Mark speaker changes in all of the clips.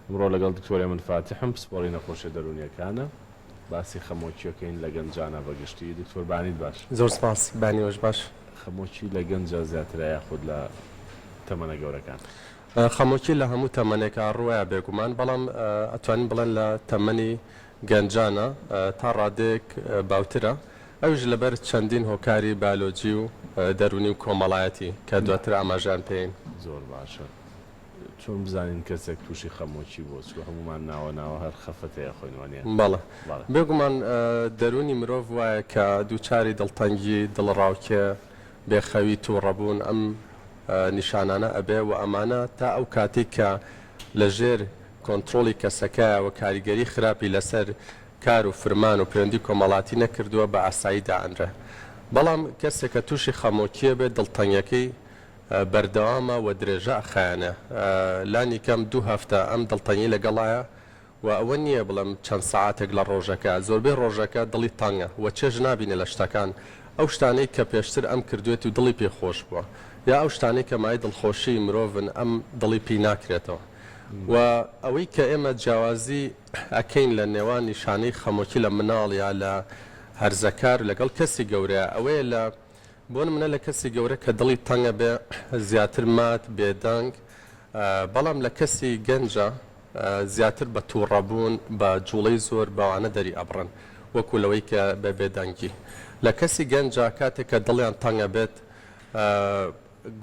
Speaker 1: امڕۆ لەگەڵ دکتۆری من فاتحم پسپۆڕی نەخۆشیە دەرونیەکانە باسی خەمۆکیەکەین لە گەنجانە بەگشتی دکتۆر بانیت باش
Speaker 2: زۆر سپاس بانیۆش باش
Speaker 1: خەمۆکی لە گەنجە زیاترە خود لە تەمەنە گەورەکان
Speaker 2: خەمۆکی لە هەموو تەمەنێکە ڕوایە بێگومان بەڵام ئەتوانین بڵێن لە تەمەنی گەنجانە تا ڕادێک باوترە ئەوش لەبەر چەندین هۆکاری بالۆجی و دەرونی و کۆمەڵایەتی کە دواتر ئاماژیان پێین
Speaker 1: زۆر باشە چۆن بزانین کەسێک تووشی خەمۆکی بۆ چکە هەمومان ناوە هەر خەفەتەیە خۆینوانە
Speaker 2: بەڵێ بێگومان دەرونی مرۆڤ وایە کە دووچاری دڵتەنگی دڵڕاوکێ بێخەوی تووڕەبوون ئەم نیشانانە ئەبێ و ئەمانە تا ئەو کاتێک کە لەژێر کۆنتترۆلی کەسەکەیە و کاریگەری خراپی لەسەر کار و فرمان و پەیوەندی کۆمەڵاتی نەکردووە بە ئاسایی دائەنرێ بەڵام کەسێک کە تووشی خەمۆکیە بێت دڵتەنگەکەی بەردەوامە و درێژە ئەخایەنە لانی کەم 2 هەفتە ئەم دڵتەنگی لەگەڵایە و ئەوە نییە بڵم چەند ساعاتێک لە ڕۆژەکە زۆربەی ڕۆژەکە دڵی تەنگە و چێژ نابینێ لە شتەکان ئەو شتانەی کە پێشتر ئەم کردوێت و دڵی پێخۆش بووە یا ئەو شتانەی کە مای دڵخۆشی مرۆڤن ئەم دڵی پێی ناکرێتەوە و ئەوەی کە ئێمە جیاوازی ئەکەین لە نێوان نیشانەی خەمۆکی لە مناڵ یا لە هەرزەکار لەگەڵ کەسی گەورەیە ئەوەیە لە بۆ منە لە کەسی گەورە کە دڵی تەنگە بێ زیاتر مات بێدەنگ بەڵام لە کەسی گەنجە زیاتر بە تووڕەبوون بە جوڵەی زۆر بەوانە دەری ئەبڕن وەکو لەوەی کە بە بێدەنگی لە کەسی گەنجە کاتێک کە دڵیان تەنگە بێت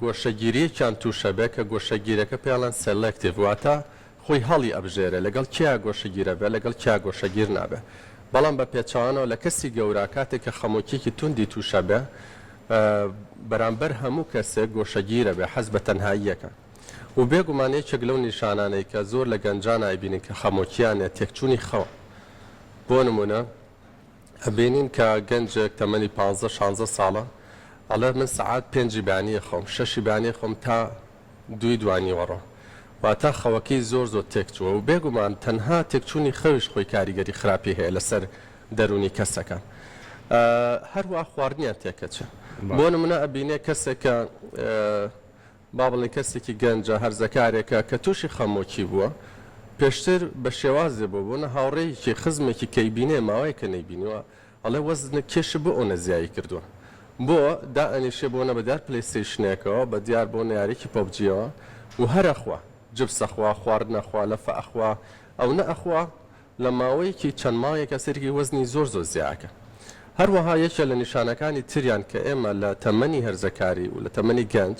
Speaker 2: گۆشەگیریەکیان تووشە بێ کە گۆشەگیرەکە پێڵەن سەلەکتیڤ واتە خۆی هەڵی ئەبژێرە لەگەڵ کیا گۆشەگیرە بێ لەگەڵ کیا گۆشەگیر نابێ بەڵام بە پێچوانەوە لە کەسی گەورە کاتێک کە خەمۆکیێکی توندی تووشە بێ بەرامبەر هەموو کەسێک گۆشەگیرە بێ حەز بە تەنهاییەکە و بێگومانەیەکێک لەو نیشانانەی کە زۆر لە گەنجان ئایبینین کە خەمۆکییانە تێکچوونی خەوە بۆ نمونە ئەبینین کە گەنجێک تەمەنی 15-16 ساڵە ئەڵێ من سعات 5 بانیە خۆم 6 بانیە خۆم تا 2 دوانی وەڕۆ واتە خەوەکەی زۆر تێکچووە و بێگومان تەنها تێکچوونی خەویش خۆی کاریگەری خراپی هەیە لەسەر دەرونی کەسەکان هەروە خواردنیان تێکەچە بۆ نمونە ئەبینێ کەسێکە با بڵێ کەسێکی گەنجە هەرزەکارێکە کە تووشی خەمۆکی بووە پێشتر بە شێوازێ بووە هاوڕێیکی خزمێکی کەیبینێ ماوەیەکە نەیبینیوە ئەڵێ وەزنە کێشە بۆ ئەو نەزیایی کردووە بۆ دائەنیشێ بۆنە بە دیار پلەیستیشنێکەوە بە دیار بۆ یاریکی پۆبجیەوە و هەرەخوا جبسەخوا خواردنەخوا لەفە ئەخوا ئەو نەئەخوا لە ماوەیەکی چەند ماوەیەکە سەرکی وەزنی زۆر زیاکە هەروەها یەکێ لە نیشانەکانی تریان کە ئێمە لە تەمەنی هەرزەکاری و لە تەمەنی گەنج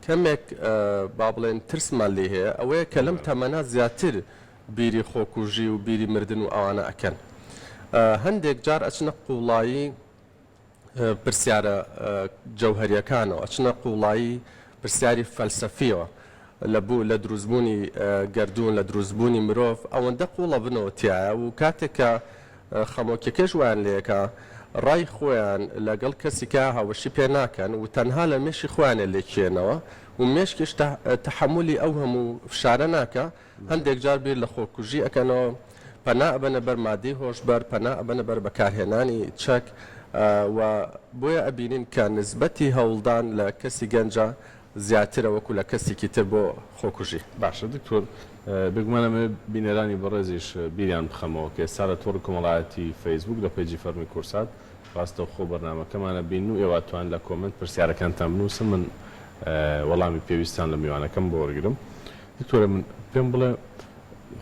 Speaker 2: کەمێک با بڵێن ترسمان لێ هەیە ئەوەیە کە لەم تەمەنە زیاتر بیری خۆکوژی و بیری مردن و ئەوانە ئەکەن هەندێک جار ئەچنە قوڵایی پرسیارە جەوهەریەکانەوە ئەچنە قوڵایی پرسیاری فەلسەفیەوە لە دروستبوونی گەردوون لە دروستبوونی مرۆڤ ئەوەندە قوڵە بنەوە تایە و کاتێکە خەمۆکیەکەش ویان لێکە ڕای خۆیان لەگەڵ کەسیکە هاوشی پێ ناکەن و تەنها لە مێشی خۆیانە لێکێنەوە و مێشکیش تەحملی ئەو هەموو فشارە ناکە هەندێک جار بیر لە خۆکوژی ئەکەنەوە پەنا ئەبەنە بەر مادەی هۆشبەر پەنا ئەبەنە بەر بەکارهێنانی چەک و بۆیە ئەبینین کە نسبەتی هەوڵدان لە کەسی گەنجە زیاترە وەکو لە کەسێکی تر بۆ خۆکوژی
Speaker 1: باشە دکتۆر بگومانەمە بینەرانی بەڕێزیش بیریان بخەمەوە کە سارە تۆڕ کۆمەڵایەتی فەیسبوک لە پێیجی فەرمی کورسات ڕاستە خۆ بەرنامەکەمانە بین و ئێواتوان لە کۆمنت پرسیارەکانتان بنووسن من وەڵامی پێویستان لە میوانەکەم بۆ وەرگرم دکتۆرە من پێم بڵێ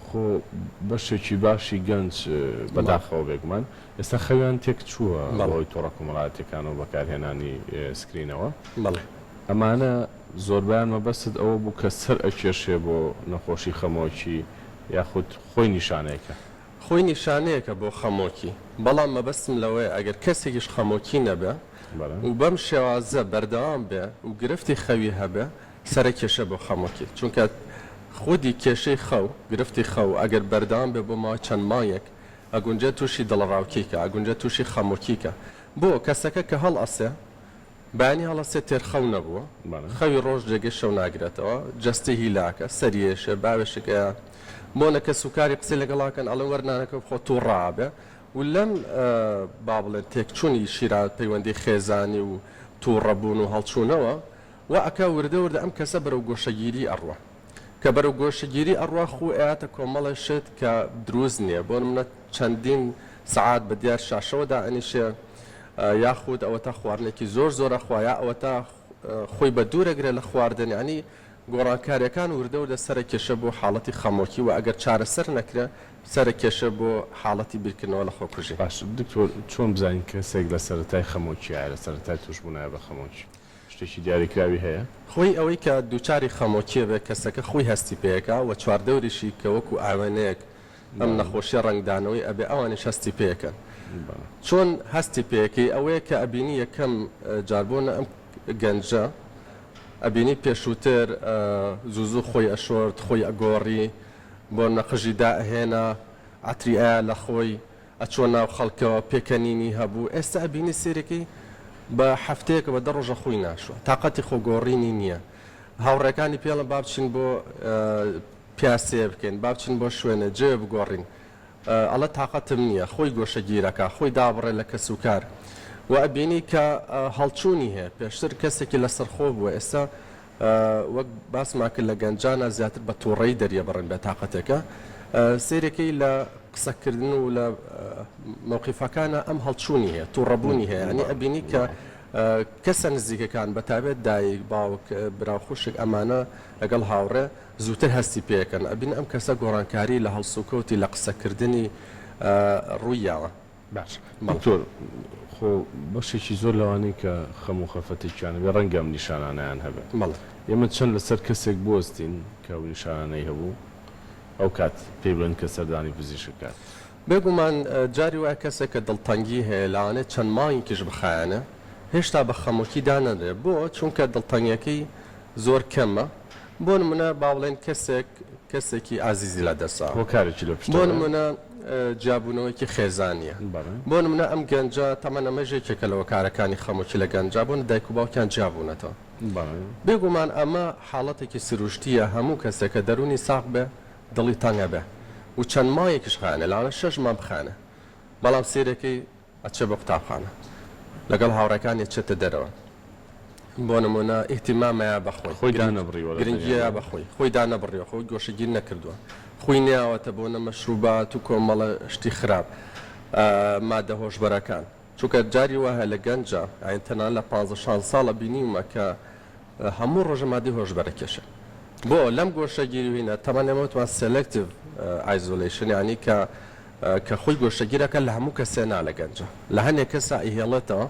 Speaker 1: خۆ بەشێکی باشی گەنج بەداخەوە بێگومان ئێستا خەویان تێک چووە بەڵەوەی تۆڕە کۆمەڵایەتیەکانەوە بەکارهێنانی سکرینەوە ئەمانە زۆربیان مەبەست ئەوە بوو کە سەر ئەکێشێ بۆ نەخۆشی خەمۆکی یاخود خۆی نیشانەیەکە
Speaker 2: خۆی نیشانەیەکە بۆ خەمۆکی بەڵام مەبەستم لەوەیە ئەگەر کەسێکیش خەمۆکی نەبێ و بەم شێوازە بەردەوام بێ و گرفتی خەوی هەبێ سەرە کێشە بۆ خەمۆکی چونکە خودی کێشەی خەو گرفتی خەو ئەگەر بەردەوام بێ بۆ ماوەی چەند مایەک ئەگونجە تووشی دڵڕاوکیکە ئەگونجە تووشی خەمۆکیکە بۆ کەسەکە کە هەڵ ئەسێ بانی هەڵەسێ تێر خەو نەبووە خەوی ڕۆژ جێگەی شەو ناگرێتەوە جەستی هیلاکە سەریێشە باوێشەکەیە بۆنەکە سوکاری قسەی لەگەڵاکەن ئەڵە وەرنانەکە خۆ توو ڕابێ و لەم با بڵێن تێکچوونی شیرات پەیوەندی خێزانی و تووڕەبوون و هەڵچوونەوە و ئەکا وردە ئەم کەسە بەرەو گۆشەگیری ئەڕوە کە بەرەو گۆشەگیری ئەڕوا خو ئاەتە کۆمەڵە شت کە دروست نییە بۆ منە چەندین سعات بە دیار شاشەوەدا ئەنیشێ یاخود ئەوە تا خواردنێکی زۆر زۆرە خوایە ئەوە تا خۆی بە دوورەگرێت لە خواردن ینی گۆڕانکاریەکان وردە وردە سەرە کێشە بۆ حاڵەتی خەمۆکی و ئەگەر چارەسەر نەکرێ سەرە کێشە بۆ حاڵەتی بیرکردنەوە لە خۆکوژی.
Speaker 1: باش دکتۆر چۆن بزانین کەسێک لە سەرەتای خەمۆکیایە لە سەرەتای توشبوونایە بە خەمۆکی شتێکی دیاریکراوی هەیە؟
Speaker 2: خۆی ئەوەی کە دووچاری خەمۆکیە بێ کەسەکە خۆی هەستی پێەکە و چواردەوریشی کە وەکو ئاوێنەیەک ئەم نەخۆشیە ڕنگدانەوەی ئەبێ ئەوانش هەستی پێەکەن. چۆن هەستی پێەکەی ئەوەیە کە ئەبینی یەکەم جاربوونە ئەم گەنجە ئەبینی پێشووتر زوو خۆی ئەشۆرت خۆی ئەگۆڕی بۆ نەقژی داهێنا ئەتریئە لە خۆی ئەچۆ ناو خەڵکەوە پێکەنینی هەبوو ئێستا ئەبینی سێرەکەی بە هەفتەیەکە بە 10 ڕۆژە خۆی ناشوە تااقەتی خۆگۆڕینی نییە هاوڕێکانی پێڵە بابچین بۆ پیاسێ بکەین بابچین بۆ شوێنە جێ بگۆڕین ئەڵە تااقەتم نییە خۆی گۆشەگیرەکە خۆی دابڕێ لە کەس و کار و ئەبینی کە هەڵچوونی هەیە پێشتر کەسێکی لەسەرخۆ بووە ئێستا وەک باسما کرد لە گەنجانە زیاتر بە تووڕێی دەریە بڕن بە تااقەتەکە سیرەکەی لە قسەکردن و لە مووقیفەکانە ئەم هەڵچوونی هەیە تووڕەبوونی هەیە ئەنی ئەبینی کە کەسە نزیکەکان بەتابێت دایک باوک براوخوشک ئەمانە لەگەڵ هاوڕێ زووتر هەستی پێەکەن ئەبین ئەم کەسە گۆڕانکاری لە هەڵسوکەوتی لە قسەکردنی ڕوویاوە.
Speaker 1: باش دکتۆر خۆ بەشێکی زۆر لەوانەی کە خەم و خەفەتێکیانە بێ ڕەنگەم نیشانانیان هەبێت ئێمە چەند لەسەر کەسێک بۆستین کە ئەو نیشانانەی هەبوو ئەو کات پێی بڵێن کە سەردانی پزیشکات
Speaker 2: بێگومان جاری وایە کەسێک کە دڵتەنگی هەیە لەوانێت چەند مانگیش بخایەنە هێشتا بە خەمۆکی دانەدرێت بۆ چونکە دڵتەنگیەکەی زۆر کەمە بۆ نمونە باوڵێن کەسێکی ئازیزی لە دەسا
Speaker 1: کارێکی لە
Speaker 2: بۆ نمونە جیابوونەوەیکی خێزانیە بۆ نمونە ئەم گەنجە تەمەنە مەژێکێکە لەوە کارەکانی خەمۆکی لە گەنجا بۆن دایک و باوکیان جیابوونەتەوە بێگومان ئەمە حاڵەتێکی سروشتیە هەموو کەسێکە دەرونی ساق بێ دڵی تەنگە بێ و چەند مایەکیش خانە لاوانە 6 مام بخانە بەڵام سێرەکەی ئەچێ بە قوتابخانە لەگەڵ هاوڕەکانی چێتە دەرەوە بۆ نمونە ئیحتیمامەیە بەخۆی
Speaker 1: خۆی دانەبڕیوە
Speaker 2: گرنگیە بەخۆی خۆی دانەبڕیوە خۆی گۆشەگیر نەکردووە خۆی نیاوەتە بۆ نەمەشروبات و کۆمەڵە شتی خراپ مادە هۆشبەرەکان چونکە جاری وایە لە گەنجە ئاین تەنان لە 15 ساڵە بینیمە کە هەموو ڕۆژە مادی هۆشبەرەکێشە بۆ لەم گۆشەگیریوینە تەمەنێمەوتوان سلکتیو ئایزۆلیشن ینی کە خۆی گۆشەگیرەکە لە هەموو کەسێنا لە گەنجە لە هەنێک کەسە ئیهێڵێتەوە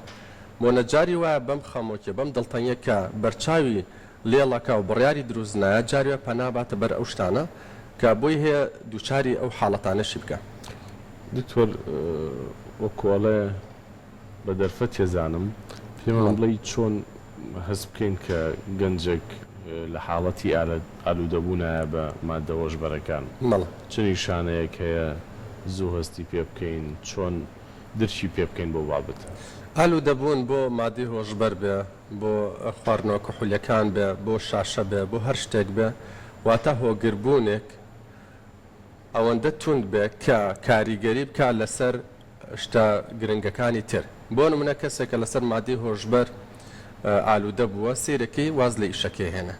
Speaker 2: بۆ نەجاری وایە بەم خەمۆکیە بەم دڵتەنیەکە بەرچاوی لێڵەکە و بڕیاری دروستنایە جاریوە پەناباتە بەر ئەو شتانە کە بۆی هەیە دووچاری ئەو حاڵەتانەشی بکە.
Speaker 1: دکتۆر وەکۆڵێ بە دەرفەت تێزانم پێمان بڵێ چۆن هەست بکەین کە گەنجێک لە حاڵەتی ئالوودەبوونایە بە مادە هۆشبەرەکان چ نیشانەیەک هەیە زوو هەستی پێ بکەین چۆن درشی پێ بکەین بۆ بابەت
Speaker 2: ئالوودەبوون بۆ مادی هۆشبەر بێ بۆ خواردنەوە کحولیەکان بێ بۆ شاشە بێ بۆ هەر شتێک بێ واتە هۆگربوونێک ئەوەندە تونند بێ کە کاریگەری بکە لەسەر شتە گرنگەکانی تر بۆ نمونە کەسێکە لەسەر مادی هۆشبەر ئالوودە بووە سیرەکەی واز لە ئیشەکەی هێنە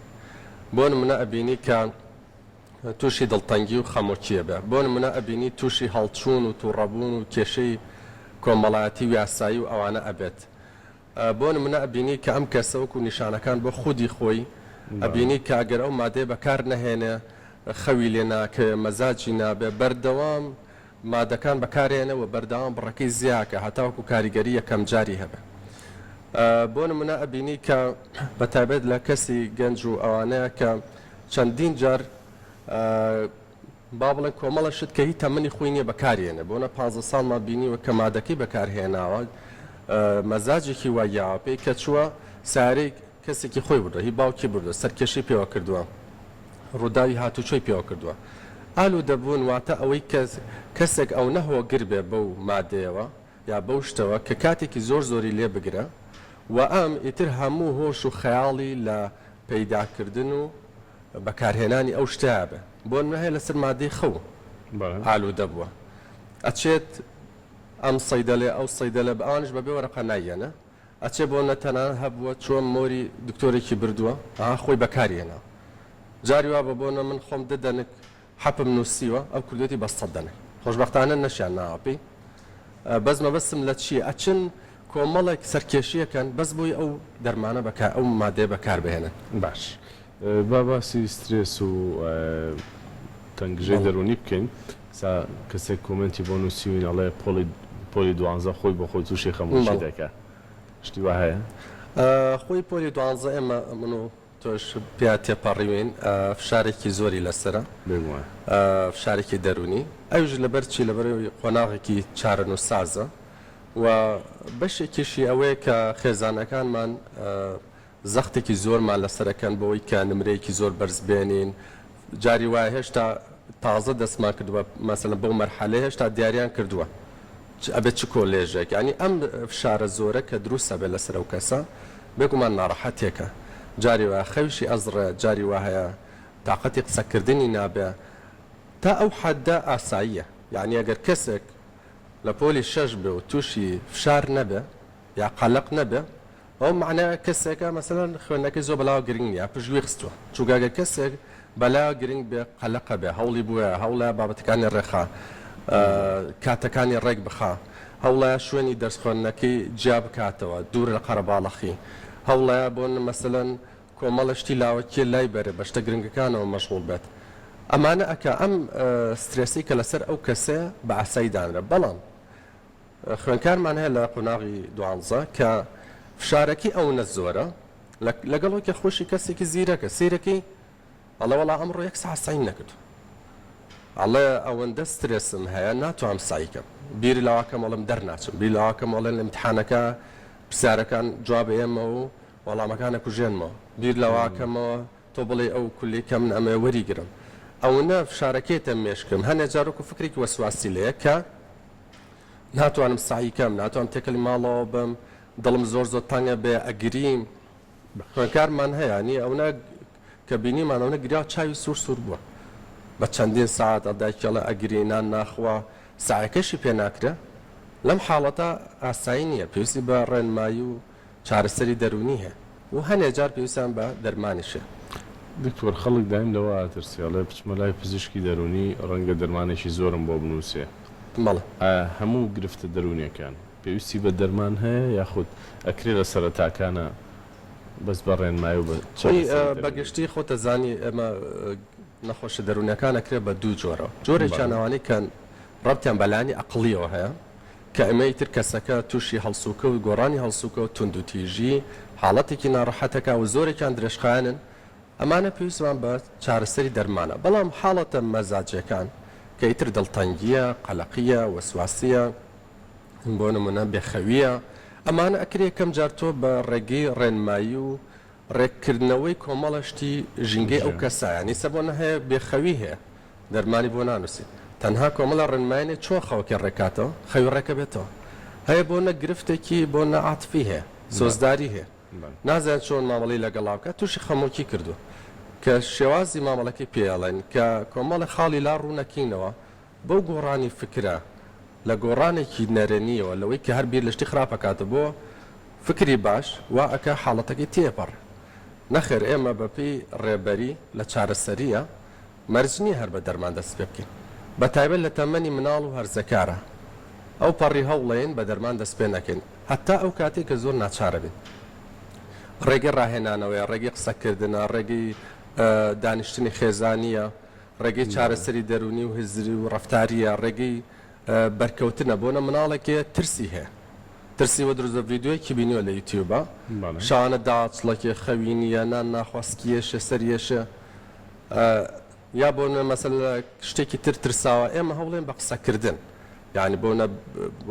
Speaker 2: بۆ نمونە ئەبینی کە تووشی دڵتەنگی و خەمۆکیە بێ بۆ نمونە ئەبینی تووشی هەڵچوون و تووڕەبوون و کێشەی کۆمەڵایەتی و یاسایی و ئەوانە ئەبێت بۆ نمونە ئەبینی کە ئەم کەسەوەک و نیشانەکان بۆ خودی خۆی ئەبینی کاگەر ئەو مادەی بەکار نەهێنێ خەوی لێ ناکە مەزاجی نابێ بەردەوام مادەکان بەکارێنە و بەردەوام بڕەکەی زیاکە هەتاوەکو کاریگەری یەکەم جاری هەبێ بۆ نمونە ئەبینی کە بەتابێت لە کەسی گەنج و ئەوانەیە کە چەندین جار با بڵێن کۆمەڵە شت کە هی تەمەنی خۆی نییە بەکارێنە بۆنە 15 ساڵمان بینیوە کە مادەکەی بەکارهێناوە مەزاجێکی وایاوە پێی کە چووە سارەی کەسێکی خۆی بردە هی باوکی بردە سەرکێشی پێوە کردووە ڕووداوی هاتوچۆی پێوە کردووە ئالوودەبوون واتە ئەوەی کەسێک ئەو نەهۆگر بێ بەو مادەیەوە یا بەو شتەوە کە کاتێکی زۆر زۆری لێ بگرە و ئەم ئیتر هەموو هۆش و خەیاڵی لە پەیداکردن و بەکارهێنانی ئەو شتیا بێ بۆ نهەیە لەسەر مادەی خەو ئالوودە بووە ئەچێت ئەم سەیدەلێ ئەو سەیدەلە بە ئەوانش بەبێ وەرەقە نایەنە ئەچێ بۆ نەتەنان هەبووە چۆن مۆری دکتۆرێکی بردووە خۆی بەکارهێنا جاری وا بۆنە من خۆم دەدەنک حەپم نووسیوە ئەو کردوێتی بەستە دەنێ خۆشببختانە نەشیان ناوەپی بەزمە بەسم لە چیە ئەچن کۆمەڵێک سەرکێشیەکەن بەس بۆی ئەو دەرمانە ئەو مادێ بەکار بهێنن
Speaker 1: باش با باسی سترێس و تەنگژەی دەرونی بکەین کەسێک کۆمنتی بۆ نووسیوین ئەڵێ پۆلی دوانزە خۆی بۆ خۆی تووشی خەمۆشی دەکات شتی وا هەیە
Speaker 2: خۆی پۆلی دوانزە ئێمە من و تۆش پیا تێپەڕیوین فشارێکی زۆری لەسرە فشارێکی دەرونی ئەوژ لەبەر چی لەبەر قۆناغێکی چارن و سازە و بەشێکیشی ئەوەیە کە خێزانەکانمان زەختێکی زۆرمان لەسەرەکەن بۆی کە نمرەیەکی زۆر بەرز بێنین جاری وایە هێشتا تازە دەستمان کردووە مەسەلەن بەو مەرحەلەیە هێشتا دیاریان کردووە ئەبێت چ کۆلێژێک ینی ئەم فشارە زۆرە کە دروستە بێت لەسەر ئەو کەسە بێگومان ناڕەحەتێکە جاری وایە خەوشی ئەزڕە جاری وا هەیە تااقەتی قسەکردنی نابێ تا ئەو حەدە ئاساییە یعنی ئەگەر کەسێک لە پۆلی شەش بێ و تووشی فشار نەبێ یا قەلق نەبێ ئەو معنای کەسێکە مەسەلەن خوێندنەکەی زۆر بەلاوە گرنگ نیە پشتگوێ خستووە چووگەگە کەسێک بەلاوە گرنگ بێ قەلقە بێ هەوڵی بووە هەوڵە بابەتەکانی ڕێخا کاتەکانی ڕێک بخا هەوڵە شوێنی دەرسخۆنەکەی جیا بکاتەوە دوور لە قەرەباڵەخی هەوڵە بۆن مەسەلەن کۆمەڵشتی لاوەکی لای بەرە بەشتە گرنگەکانەوە مەشغوڵ بێت ئەمانە ئەکە ئەم سترێسی کە لەسەر ئەو کەسێ بە ئاسایی دانرە بەڵام خوێنکارمان هەیە لە قۆناغی دوانزە کە فشارەکی ئەو نە زۆرە لەگەڵەوەی خۆشی کەسێکی زیرەکە سیرەکەی ئەڵێ وەڵا ئەمڕۆ یەک ساعت سعی نەکرد ئەڵێ ئەوەندە سترێسم هەیە ناتوانم سایکەم بیری لاواکەم وەڵم دەرناچم بیر لاواکەم وەڵێن لە امتحانەکە پرسیارەکان جواب ئێمە و وەڵامەکانە کوژێنمەوە بیر لاواکەمەوە تۆ بڵێ ئەو کولیکە من ئەمە وەریگرم ئەوەنە فشارەکەیتە مێشکم هەنێ جارۆک و فکرێکی وەسواسی لەیە کە ناتوانم سعیکەم ناتوانم تێکەلی ماڵەوە بم دڵم زۆر زۆر تەنگە بێ ئەگریم خوێنکارمان هەیەنی ئەوە کە بینیمانەوە گریا چاوی سوور بووە بە چەندین ساعت ئەداکێڵە ئەگرینان ناخوا ساعەکەشی پێ ناکرێ لەم حاڵەتە ئاسایی نییە پێویستی بە ڕێنمایی و چارەسەری دەرونی هەیە و هەنێ جار پێویستیان بە دەرمانیشە
Speaker 1: دکتۆر خەڵک دایم لەوە ئاترسیاڵێ بچمە لای پزیشکی دەرونی ڕەنگە دەرمانێکی زۆرم بۆ بنووسێ
Speaker 2: مەڵە
Speaker 1: هەموو گرفتە دەرونیەکان پێویستی بە دەرمان هەیە یاخود ئەکرێ لە سەرەتاکانە بەس بە ڕێنمایی و
Speaker 2: بەگشتی خۆتە زانی ئێمە نەخۆشە دەرونەکان ئەکرێت بە دوو جۆرە جۆرێکیان ئەوانەی کەن ڕەبتیان بەلانی عەقڵیەوە هەیە کە ئەمەی تر کەسەکە تووشی هەڵسوکە و گۆڕانی هەڵسوکە و توندوتیژی حاڵەتێکی ناڕەحەتەکە و زۆرێکیان درێژخایەنن ئەمانە پێویستمان بە چارەسەری دەرمانە بەڵام حاڵەتە مەزاجەکان کە ئیتر دڵتەنگیە قەلەقیە وەسواسیە بۆ نمونە بێخەویە ئەمانە ئەکرێ کەم جار تۆ بە ڕێگەی ڕێنمایی و ڕێککردنەوەی کۆمەڵەشتی ژینگەی ئەو کەسایانی سەبۆنە هەیە بێخەوی هەیە دەرمانی بۆ نانووسی تەنها کۆمەڵە ڕێنمایانێ چۆ خەوەکە ڕێکاتەوە خەوی ڕێکە بێتەوە هەیە بۆ نە گرفتێکی بۆ نەعاتفی هەیە سۆزداری هەیە نازانێت چۆن مامەڵی لەگەڵاوکە تووشی خەمۆکی کردو کە شێوازی مامەڵەکەی پێڵێن کە کۆمەڵی خاڵی لا ڕوونەکەینەوە بەو گۆڕانی فکرە لە گۆڕانێکی نەرێنیەوە لەوەی کە هەر بیر لەشتی خراپەکاتە بۆ فکری باش وا ئەکە حاڵەتەکەی تێپەڕ نەخێر ئێمە بەپی ڕێبەری لە چارەسەریە مەرجنی هەر بە دەرمان دەست پێ بکەین بە تایبەت لە تەمەنی مناڵ و هەرزەکارە ئەو پەڕی هەوڵێن بە دەرمان دەست پێ نەکەین هەتا ئەو کاتێک کە زۆر ناچارە بین ڕێگەی ڕاهێنانەوەی ڕێگەی قسەکردنە ڕێگەی دانیشتنی خێزانیە ڕێگەی چارەسەری دەرونی و هزری و ڕەفتاریە ڕێگەی بەرکەوتنە بۆنە مناڵێکێ ترسی هەیە ترسی وە دروزە ڤیدیۆیەکی بینیوە لە یوتیوبە شانە داچڵەکێ خەوینیە نان ناخواستکیێشە سەریێشە یا بۆنە مەسەل شتێکی ترساوە ئێمە هەوڵێن بە قسەکردن یعنی بۆنە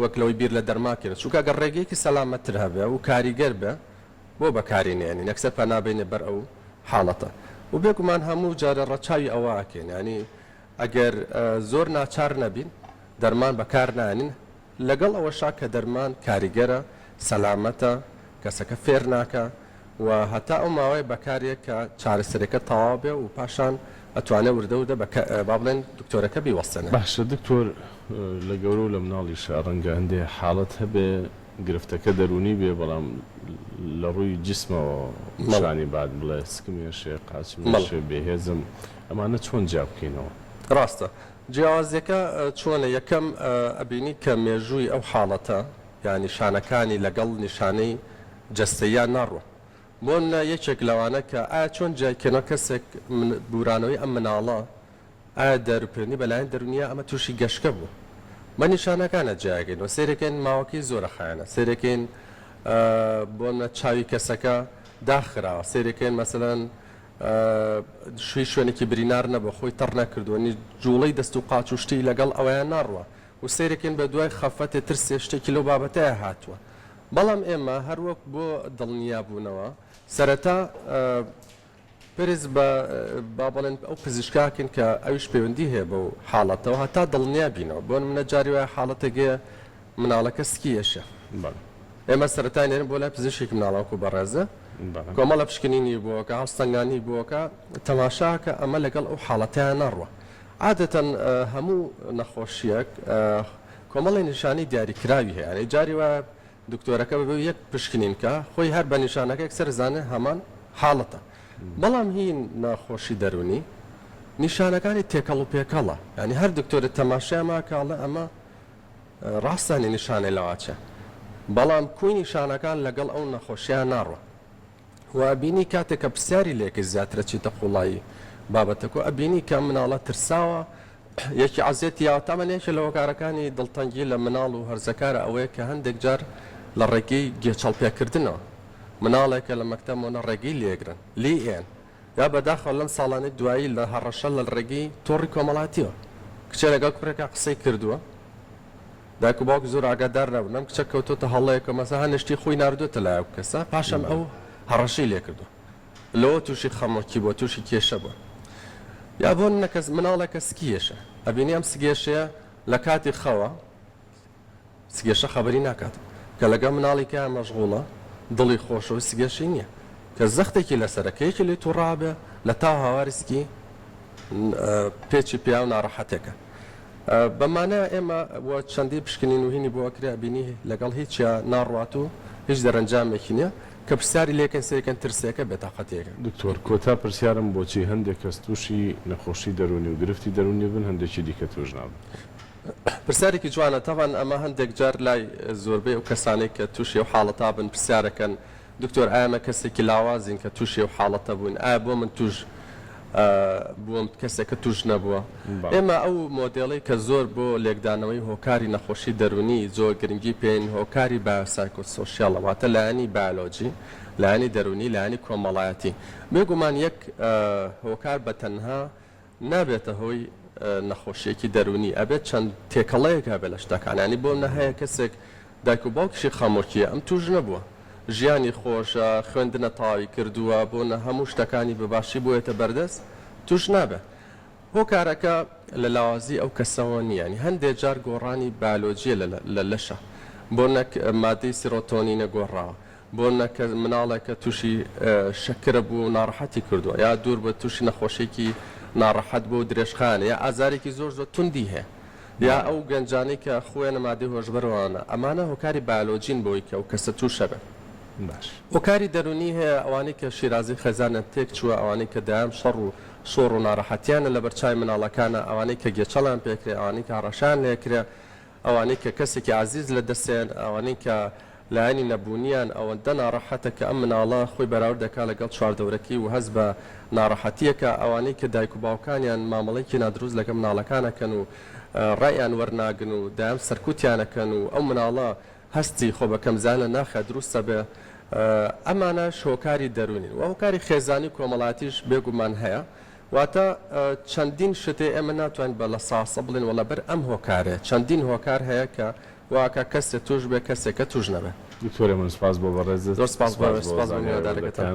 Speaker 2: وەک لەوەی بیر لە دەرماکرێت چونکە ئەگەر ڕێگەیەکی سەلامەتتر هەبێ و کاریگەر بێ بۆ بەکارێنێنی نەکسەر پەنابێنێ بەر ئەو حاڵەتە و بێگومان هەموو جارە ڕەچاوی ئەوە ئەکەین ینی ئەگەر زۆر ناچار نەبین دەرمان بەکار نانین لەگەڵ ئەوەشا کە دەرمان کاریگەرە سەلامەتە کەسەکە فێر ناکە و هەتا ئەو ماوەی بەکارێک کە چارەسەرەکە تەواو بێ و پاشان ئەتوانێت وردە با بڵێن دکتۆرەکە بیوەستێنێ
Speaker 1: باشە دکتۆر لە گەورە و لە مناڵیش ڕەنگە هەندێ حاڵەت هەبێ گرفتەکە دەرونی بێ بەڵام لە ڕووی جسمەوە شانی بعد بڵێ سکمێشێ قاچمێشێ بێهێزم ئەمانە چۆن جا بکەینەوە؟
Speaker 2: ڕاستە جیاوازیەکە چۆنە یەکەم ئەبینی کە مێژووی ئەو حاڵەتە یعنی شانەکانی لەگەڵ نیشانەی جەستەیان ناڕوە بۆن یەکێک لەوانە کە ئایا چۆن جایکەنە کەسێک بورانەوەی ئەم مناڵە ئایا دەروپێنی بەلایەن دەرونیە ئەمە تووشی گەشتکە بوو بە نیشانەکانە جایگەینەوە سێرەکەین ماوەکەی زۆرە خایەنە سێرەکەین بۆنە چاوی کەسەکە داخراوە سێرەکەین مەسەلەن شوی شوێنێکی برینار نەبە خۆی تەڕ نەکردووە جوڵەی دەست و قاچ و شتی لەگەڵ ئەویان ناڕوە و سێرەکەین بە دوای خەفەتێ ترسێ شتێکی لەو بابەتەیە هاتووە بەڵام ئێمە هەروەک بۆ دڵنیا بوونەوە سەرەتا پرز با بڵێن ئەو پزیشکاکن کە ئەویش پەیوەندی هەیە بەو حاڵەتەوە هەتا دڵنیا بینەوە بۆ منە جاری وایە حاڵەتێگە مناڵەکە سکیەشە ئێمە سەرەتای نێرن بۆ لای پزیشکی مناڵەوەکو بەڕێزە کۆمەڵە پشکنینی بووەکە هەڵستەنگانی بووەکە تەماشاکە ئەمە لەگەڵ ئەو حاڵەتیان نەڕوە عادەتەن هەموو نەخۆشیەک کۆمەڵی نیشانی دیاریکراوی هەیە یعنی جاری وایە دکتۆرەکە بە یەک پشکنینکە خۆی هەر بە نیشانەکەی سەرزانێ هەمان حاڵەتە بەڵام هین ناخۆشی دەرونی نیشانەکانی تێکەڵ و پێکەڵە ینی هەر دکتۆرە تەماشایما کاڵە ئەمە ڕاستانی نیشانەی لەواچە بەڵام کوی نیشانەکان لەگەڵ ئەو نەخۆشییان ناڕوە و بینی کاتێک کە پرسیاری لێکە زیاترە چیتە قوڵایی بابەتەکە ئەبینی کە مناڵە ترساوە یەکی عزیێتی یاوتامەنێکە لە هۆکارەکانی دڵتەنگی لە مناڵ و هەرزەکارە ئەوەیە کە هەندێک جار لە ڕێگەی گێچەڵپێکردنەوە مناڵێکە لە مەکتەبمۆنە ڕێگەی لێگرن لی ئێن یا بەداخەوە لەم ساڵانی دوایی لە هەڕەشە لە ڕێگەی تۆڕی کۆمەڵاتیەوە کچە لەگەڵ کوڕێکە قسەی کردووە دایک و باوک زۆر ئاگادار نەبوون ئەم کچە کەوتۆتە هەڵەیەکە مەسە هەنشتی خۆی ناردوێتە لای ئەو کەسە پاشەم ئەو هەڕەشەی لێ کردووە لەوە تووشی خەمۆکی بۆ تووشی کێشە بووە یا بۆ نەکەس مناڵێکە سکیێشە ئەبینی ئەم سگێشەیە لە کاتی خەوە سگێشە خەبەری ناکات کە لەگە مناڵێکە مەشغوڵە دڵی خۆشەوە سگێشی نییە کە زەختێکی لەسەرەکەیەکی لێ تووڕابێ لە تا هاوارسکی پێچی پیا و ناڕەحەتێکە بەمانە ئێمە بۆ چەندی پشکنین و هینی بۆ کرا بینی لەگەڵ هیچیان ناڕوات و هیچ دەرەنجامێکی نییە کە پرسیاری لێکن سێکەن ترسێکە بێتاقەتێکە
Speaker 1: دکتۆر کۆتا پرسیارم بۆچی هەندێک کەس تووشی نەخۆشی دەرونی و گرفتی دەرونی بن هەندێکی دیکە توش نابن
Speaker 2: پرسیارێکی جوانە تاوان ئەمە هەندێک جار لای زۆربەی و کەسانێک کە تووشی و حاڵەتا بن پرسیارەکەن دکتۆر ئامە کەسێکی لاوازین کە تووشی و حاڵەتە بوون ئایا بۆ من توش بووم کەسێکە توش نەبووە ئێمە ئەو مۆدێڵی کە زۆر بۆ لێکدانەوەی هۆکاری نەخۆشی دەرونی زۆر گرنگی پێین هۆکاری بایۆسایکۆسۆشیاڵە واتە لایەنی بایۆلۆجی لایەنی دەرونی لایەنی کۆمەڵایەتی بێگومان یەک هۆکار بە تەنها نابێتە هۆی نەخۆشیەکی دەرونی ئەبێت چەند تێکەڵەیەک هەبێت لە شتەکانانی بۆ نەهەیە کەسێک دایک و باوکیشی خەمۆکیە ئەم توش نەبووە ژیانی خۆشە خوێندنە تاوی کردووە بۆ نە هەموو شتەکانی بەباشی بۆیەتە بەردەست توش نابێت هۆکارەکە لە لاوازی ئەو کەسەوە نییانی هەندێک جار گۆڕانی بایۆلۆجیە لە لەشە بۆ نەک مادەی سیرۆتۆنینە گۆڕاوە بۆ نەکە مناڵێکە تووشی شەکرە بوو ناڕەحەتی کردووە یا دوور بە تووشی نەخۆشیێکی ناڕەحەت بۆ درێژخانە یا ئازارێکی زۆر زۆر توندی هەیە یا ئەو گەنجانەی کە خۆیانە مادەی هۆشبەرەوەوانە ئەمانە هۆکاری بایۆلۆجین بۆی کە ئەو کەسە تووشە بێت هۆکاری دەرونی هەیە ئەوانەی کە شیرازی خەزانە تێک چووە ئەوانەی کە دایان شەڕ و شۆڕ و ناڕەحەتیانە لە بەرچای مناڵەکانە ئەوانەی کە گێچەڵیان پێکرێ ئەوانەی کە هەڕەشان لێکرێ ئەوانەی کە کەسێکی عزیز لە دەستێن ئەوانەی کە لایەنی نەبوونیان ئەوەندە ناڕەحەتە کە ئەم مناڵە خۆی بەراورد دەکا لەگەڵ چواردەورەکی و هەست بە ناڕەحەتیەکە ئەوانەی کە دایک و باوکانیان مامەڵەیەکی نادروست لەگە مناڵەکانەکەن و ڕایان وەرناگن و دایان سەرکوتیانەکەن و ئەو مناڵە هەستی خۆ بە کەمزانە ناخە دروستە بێ ئەمانە شۆکاری دەرونین و هۆکاری خێزانی کۆمەڵاتیش بێگومان هەیە واتە چەندین شتێ ئێمە ناتوانین بە لە ساسە بڵێن وەڵە بەر ئەم هۆکارێ چەندین هۆکار هەیە کە واکە کەسێک توش بێ کەسێکە توش نەبێ
Speaker 1: دکتۆرە من سپاس بۆ بەڕێزت
Speaker 2: زۆر سپاس بۆ میوەدارەکەتان